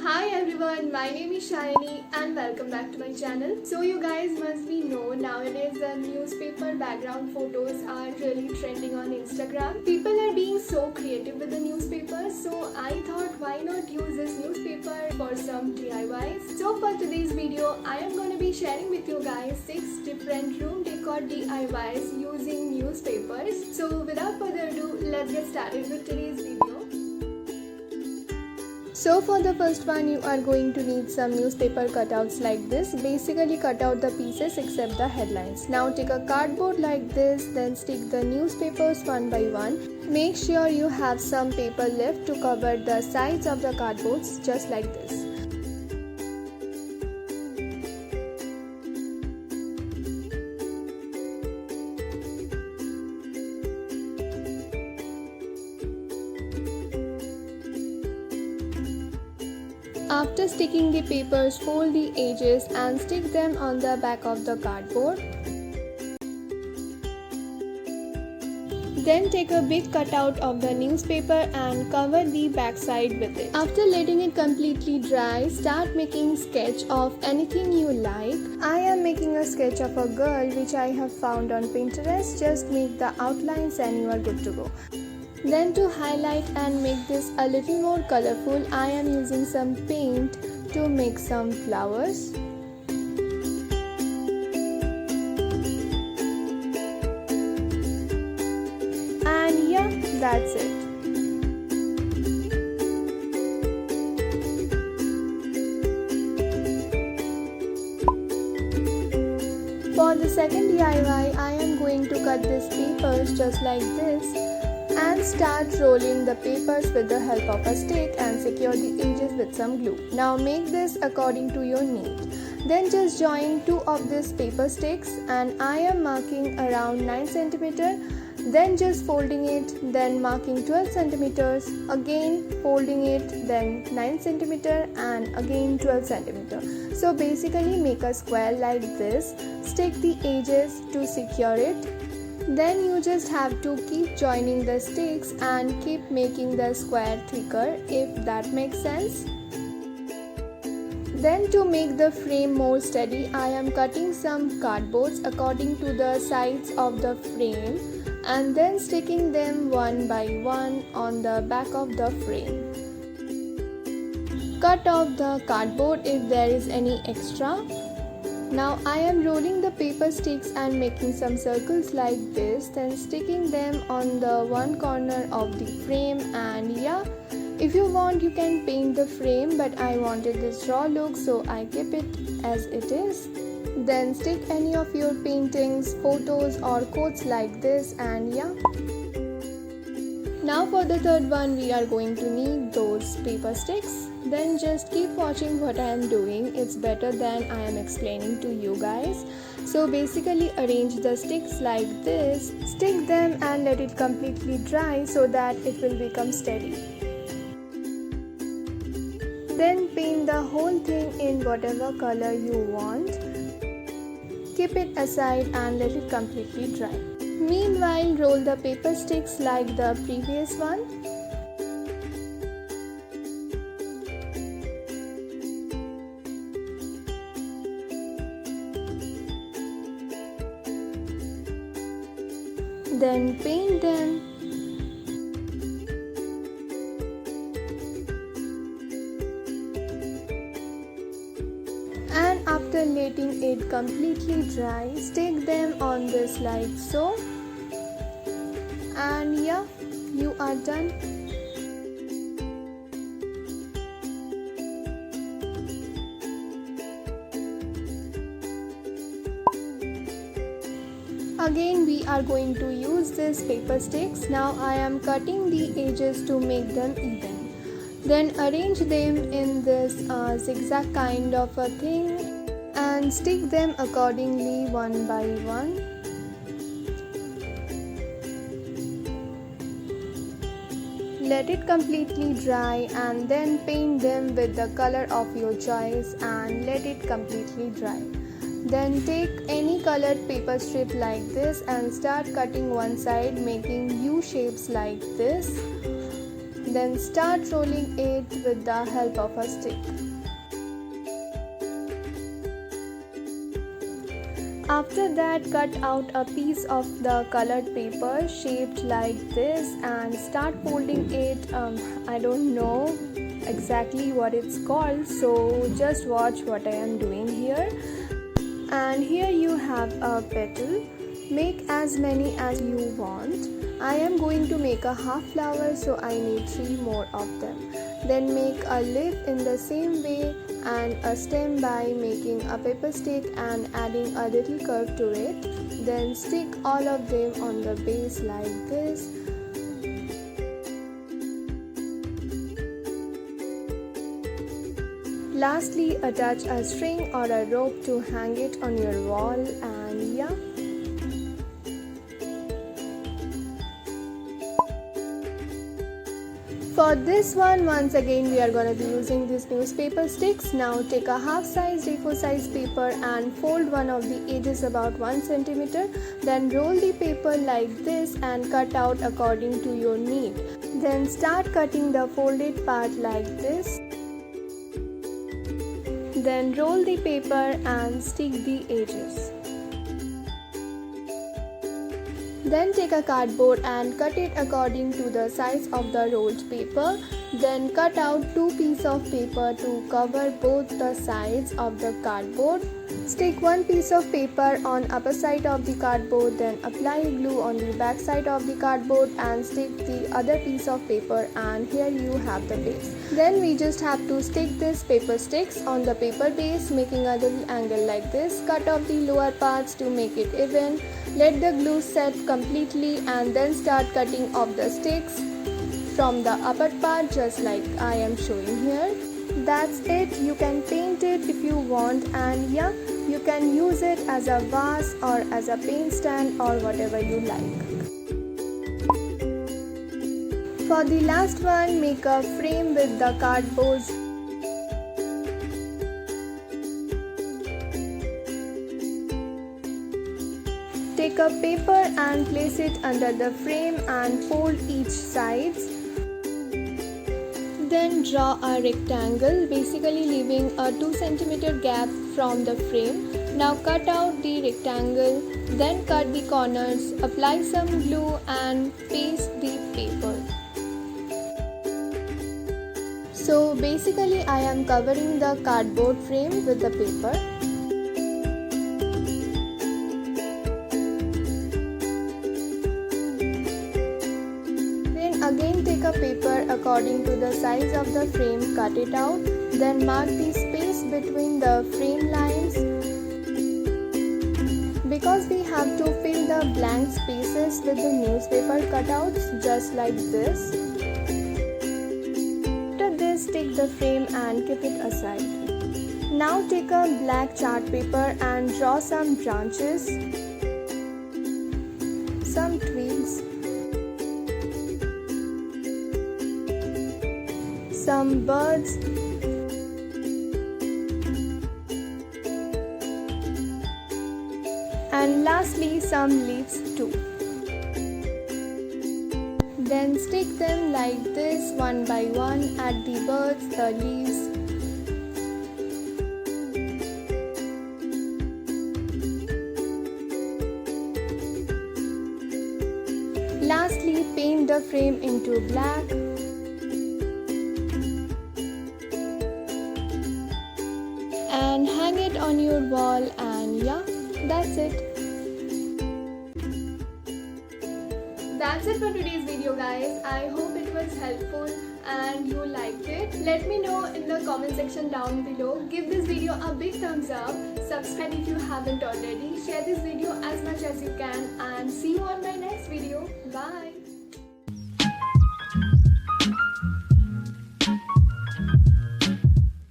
Hi everyone, my name is Shalini and welcome back to my channel. So you guys must be know nowadays the newspaper background photos are really trending on Instagram. People are being so creative with the newspapers, so I thought why not use this newspaper for some DIYs. So for today's video, I am going to be sharing with you guys 6 different room decor DIYs using newspapers. So without further ado, let's get started with today's video. So for the first one, you are going to need some newspaper cutouts like this. Basically cut out the pieces except the headlines. Now take a cardboard like this, then stick the newspapers one by one. Make sure you have some paper left to cover the sides of the cardboards just like this. After sticking the papers, fold the edges and stick them on the back of the cardboard. Then take a big cutout of the newspaper and cover the back side with it. After letting it completely dry, start making sketch of anything you like. I am making a sketch of a girl which I have found on Pinterest. Just make the outlines and you are good to go. Then to highlight and make this a little more colorful, I am using some paint to make some flowers. And yeah, that's it. For the second DIY, I am going to cut these papers just like this and start rolling the papers with the help of a stick and secure the edges with some glue. Now make this according to your need. Then just join 2 of these paper sticks and I am marking around 9 cm. Then just folding it, then marking 12 cm, again folding it, then 9 cm and again 12 cm. So basically make a square like this, stick the edges to secure it. Then you just have to keep joining the sticks and keep making the square thicker, if that makes sense. Then to make the frame more steady, I am cutting some cardboards according to the sides of the frame and then sticking them one by one on the back of the frame. Cut off the cardboard if there is any extra. Now I am rolling the paper sticks and making some circles like this, then sticking them on the one corner of the frame. And yeah, if you want you can paint the frame, but I wanted this raw look so I keep it as it is. Then stick any of your paintings, photos or quotes like this, and yeah. Now for the third one, we are going to need those paper sticks. Then just keep watching what I am doing. It's better than I am explaining to you guys. So basically arrange the sticks like this, stick them and let it completely dry so that it will become steady. Then paint the whole thing in whatever color you want. Keep it aside and let it completely dry. Meanwhile, roll the paper sticks like the previous one. Then paint them. And after letting it completely dry, stick them on this like so. And yeah, you are done. Again we are going to use these paper sticks. Now I am cutting the edges to make them even. Then arrange them in this zigzag kind of a thing and stick them accordingly one by one. Let it completely dry and then paint them with the color of your choice and let it completely dry. Then take any colored paper strip like this and start cutting one side, making U shapes like this. Then start rolling it with the help of a stick. After that, cut out a piece of the colored paper shaped like this and start folding it. I don't know exactly what it's called, so just watch what I am doing here. And here you have a petal. Make as many as you want. I am going to make a half flower, so I need 3 more of them. Then make a leaf in the same way and a stem by making a paper stick and adding a little curve to it. Then stick all of them on the base like this. Lastly, attach a string or a rope to hang it on your wall, and yeah. For this one, once again we are going to be using these newspaper sticks. Now take a half size A4 size paper and fold one of the edges about 1 centimeter. Then roll the paper like this and cut out according to your need. Then start cutting the folded part like this. Then roll the paper and stick the edges. Then take a cardboard and cut it according to the size of the rolled paper. Then cut out 2 pieces of paper to cover both the sides of the cardboard. Stick 1 piece of paper on upper side of the cardboard, then apply glue on the back side of the cardboard and stick the other piece of paper, and here you have the base. Then we just have to stick these paper sticks on the paper base, making a little angle like this. Cut off the lower parts to make it even. Let the glue set completely and then start cutting off the sticks from the upper part just like I am showing here. That's it. You can paint it if you want, and yeah, you can use it as a vase or as a paint stand or whatever you like. For the last one, make a frame with the cardboard. Take a paper and place it under the frame and fold each sides. Then draw a rectangle, basically leaving a 2 cm gap from the frame. Now cut out the rectangle, then cut the corners, apply some glue and paste the paper. So basically I am covering the cardboard frame with the paper. Again take a paper according to the size of the frame, cut it out, then mark the space between the frame lines. Because we have to fill the blank spaces with the newspaper cutouts just like this. After this, take the frame and keep it aside. Now take a black chart paper and draw some branches, some twigs, some birds, and lastly some leaves too. Then stick them like this one by one at the birds, the leaves. Lastly, paint the frame into black. And hang it on your wall, and yeah, that's it. That's it for today's video, guys. I hope it was helpful and you liked it. Let me know in the comment section down below. Give this video a big thumbs up. Subscribe if you haven't already. Share this video as much as you can, and see you on my next video. Bye.